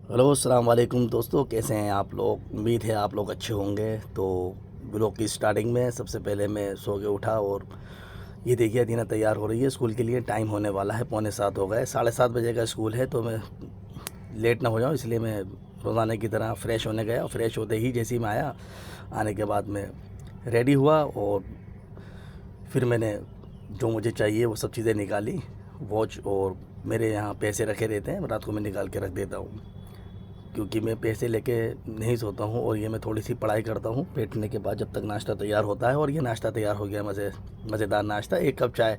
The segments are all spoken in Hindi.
हेलो अस्सलाम वालेकुम दोस्तों, कैसे हैं आप लोग। उम्मीद है आप लोग अच्छे होंगे। तो ब्लॉग की स्टार्टिंग में सबसे पहले मैं सो के उठा और ये देखिए दीना तैयार हो रही है स्कूल के लिए। टाइम होने वाला है, 6:45 हो गए। 7:30 बजे का स्कूल है तो मैं लेट ना हो जाऊँ इसलिए मैं रोज़ाना की तरह फ़्रेश होने गया। फ्रेश होते ही जैसे ही मैं आया, आने के बाद मैं रेडी हुआ और फिर मैंने जो मुझे चाहिए वो सब चीज़ें निकाली। वॉच और मेरे यहाँ पैसे रखे रहते हैं, रात को मैं निकाल के रख देता हूँ क्योंकि मैं पैसे लेके नहीं सोता हूँ। और ये मैं थोड़ी सी पढ़ाई करता हूँ पेटने के बाद, जब तक नाश्ता तैयार होता है। और ये नाश्ता तैयार हो गया, मज़ेदार नाश्ता। 1 कप चाय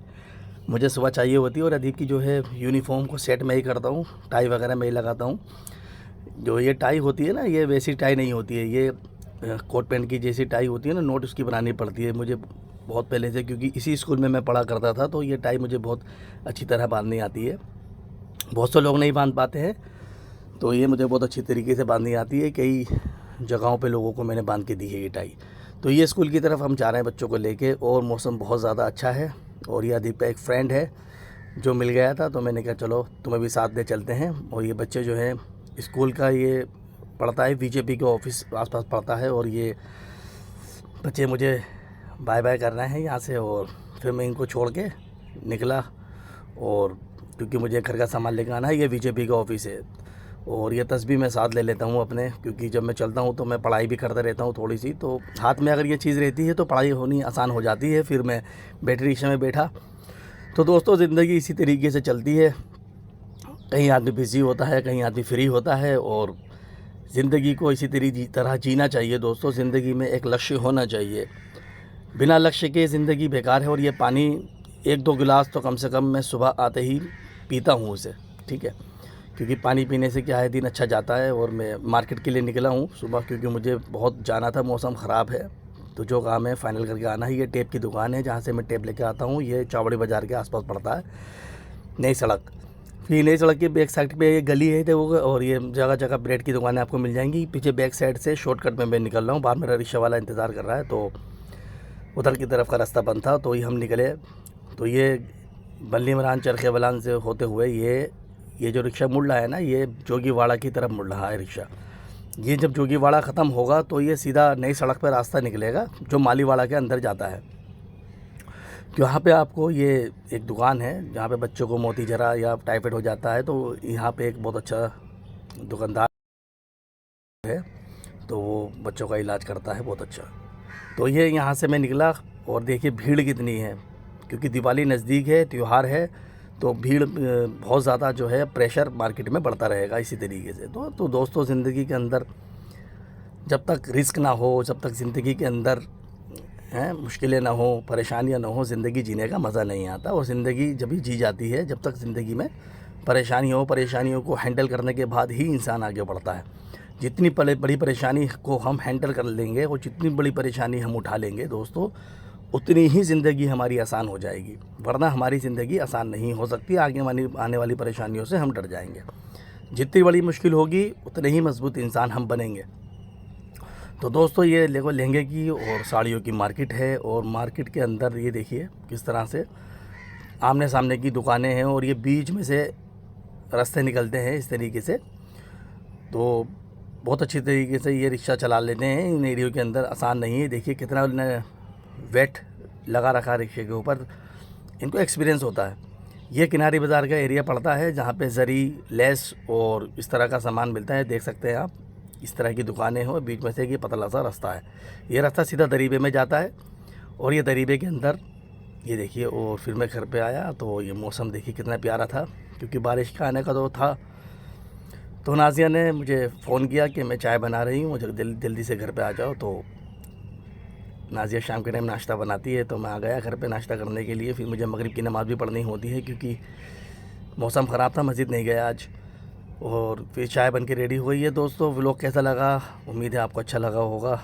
मुझे सुबह चाहिए होती है। और अदीब की जो है यूनिफॉर्म को सेट मैं ही करता हूँ, टाई वगैरह मैं ही लगाता हूँ। जो ये टाई होती है ना, ये वैसी टाई नहीं होती है, ये कोट पैंट की जैसी टाई होती है ना, नोट उसकी बनानी पड़ती है मुझे बहुत पहले से, क्योंकि इसी स्कूल में मैं पढ़ा करता था। तो ये टाई मुझे बहुत अच्छी तरह बांधनी आती है। बहुत से लोग नहीं बांध पाते हैं, तो ये मुझे बहुत अच्छी तरीके से बांधनी आती है। कई जगहों पे लोगों को मैंने बांध के दी है ये टाई। तो ये स्कूल की तरफ हम जा रहे हैं बच्चों को लेके, और मौसम बहुत ज़्यादा अच्छा है। और ये अदीब का एक फ्रेंड है जो मिल गया था, तो मैंने कहा चलो तुम्हें भी साथ ले चलते हैं। और ये बच्चे जो हैं, स्कूल का ये पढ़ता है बीजेपी के ऑफिस आसपास पढ़ता है। और ये बच्चे मुझे बाय बाय करना है यहाँ से, और फिर मैं इनको छोड़ के निकला। और क्योंकि मुझे घर का सामान लेकर आना है, ये बीजेपी का ऑफिस है। और ये तस्बीह मैं साथ ले लेता हूँ अपने, क्योंकि जब मैं चलता हूँ तो मैं पढ़ाई भी करता रहता हूँ थोड़ी सी। तो हाथ में अगर ये चीज़ रहती है तो पढ़ाई होनी आसान हो जाती है। फिर मैं बैटरी रिक्शा में बैठा। तो दोस्तों, ज़िंदगी इसी तरीके से चलती है। कहीं आदमी बिज़ी होता है, कहीं आदमी फ्री होता है। और ज़िंदगी को इसी तरह जीना चाहिए दोस्तों। ज़िंदगी में एक लक्ष्य होना चाहिए, बिना लक्ष्य के ज़िंदगी बेकार है। और ये पानी 1-2 गिलास तो कम से कम मैं सुबह आते ही पीता हूँ उसे, ठीक है। क्योंकि पानी पीने से क्या है, दिन अच्छा जाता है। और मैं मार्केट के लिए निकला हूँ सुबह, क्योंकि मुझे बहुत जाना था, मौसम ख़राब है। तो जो काम है फाइनल करके आना है। ये टेप की दुकान है जहाँ से मैं टेप लेके आता हूँ। ये चावड़ी बाज़ार के आसपास पड़ता है, नई सड़क। फिर नई सड़क की बैक साइड पे ये गली है देखो, और ये जगह जगह ब्रेड की दुकानें आपको मिल जाएंगी। पीछे बैक साइड से शॉर्टकट में मैं निकल रहा हूँ। बाहर मेरा रिक्शा वाला इंतज़ार कर रहा है, तो उधर की तरफ का रास्ता बंद था, तो ही हम निकले। तो ये बल्ली मरान चरखे बलान से होते हुए ये जो रिक्शा मुड़ रहा है ना, ये जोगीवाड़ा की तरफ मुड़ रहा है रिक्शा। ये जब जोगीवाड़ा ख़त्म होगा तो ये सीधा नई सड़क पर रास्ता निकलेगा जो मालीवाड़ा के अंदर जाता है। तो यहाँ पे आपको ये एक दुकान है जहाँ पे बच्चों को मोती जरा या टाइफाइड हो जाता है, तो यहाँ पे एक बहुत अच्छा दुकानदार है, तो वो बच्चों का इलाज करता है बहुत अच्छा। तो ये यहाँ से मैं निकला, और देखिए भीड़ कितनी है, क्योंकि दिवाली नज़दीक है, त्यौहार है। तो भीड़ बहुत ज़्यादा जो है, प्रेशर मार्केट में बढ़ता रहेगा इसी तरीके से। तो दोस्तों, ज़िंदगी के अंदर जब तक रिस्क ना हो, जब तक ज़िंदगी के अंदर हैं मुश्किलें ना हो, परेशानियाँ ना हो, ज़िंदगी जीने का मज़ा नहीं आता। और ज़िंदगी जब ही जी जाती है जब तक ज़िंदगी में परेशानियों को हैंडल करने के बाद ही इंसान आगे बढ़ता है। जितनी बड़ी परेशानी को हम हैंडल कर लेंगे और जितनी बड़ी परेशानी हम उठा लेंगे दोस्तों, उतनी ही ज़िंदगी हमारी आसान हो जाएगी। वरना हमारी ज़िंदगी आसान नहीं हो सकती। आगे आने वाली परेशानियों से हम डर जाएंगे। जितनी बड़ी मुश्किल होगी उतने ही मजबूत इंसान हम बनेंगे। तो दोस्तों, ये देखो लहंगे की और साड़ियों की मार्केट है। और मार्केट के अंदर ये देखिए किस तरह से आमने सामने की दुकानें हैं, और ये बीच में से रास्ते निकलते हैं इस तरीके से। तो बहुत अच्छी तरीके से ये रिक्शा चला लेते हैं इन एरियो के अंदर। आसान नहीं है, देखिए कितना वेट लगा रखा है रिक्शे के ऊपर, इनको एक्सपीरियंस होता है। ये किनारी बाज़ार का एरिया पड़ता है जहाँ पे जरी, लेस और इस तरह का सामान मिलता है। देख सकते हैं आप, इस तरह की दुकानें हो, बीच में से एक ये पतला सा रास्ता है। ये रास्ता सीधा दरीबे में जाता है, और ये दरीबे के अंदर ये देखिए। और फिर मैं घर पे आया तो ये मौसम देखिए कितना प्यारा था, क्योंकि बारिश का आने का तो था। तो नाज़िया ने मुझे फ़ोन किया कि मैं चाय बना रही हूँ, मुझे जल्दी से घर पे आ जाओ। तो नाज़िया शाम के टाइम नाश्ता बनाती है, तो मैं आ गया घर पे नाश्ता करने के लिए। फिर मुझे मगरिब की नमाज़ भी पढ़नी होती है, क्योंकि मौसम ख़राब था, मस्जिद नहीं गया आज। और फिर चाय बन के रेडी हो गई है। दोस्तों, व्लॉग कैसा लगा, उम्मीद है आपको अच्छा लगा होगा।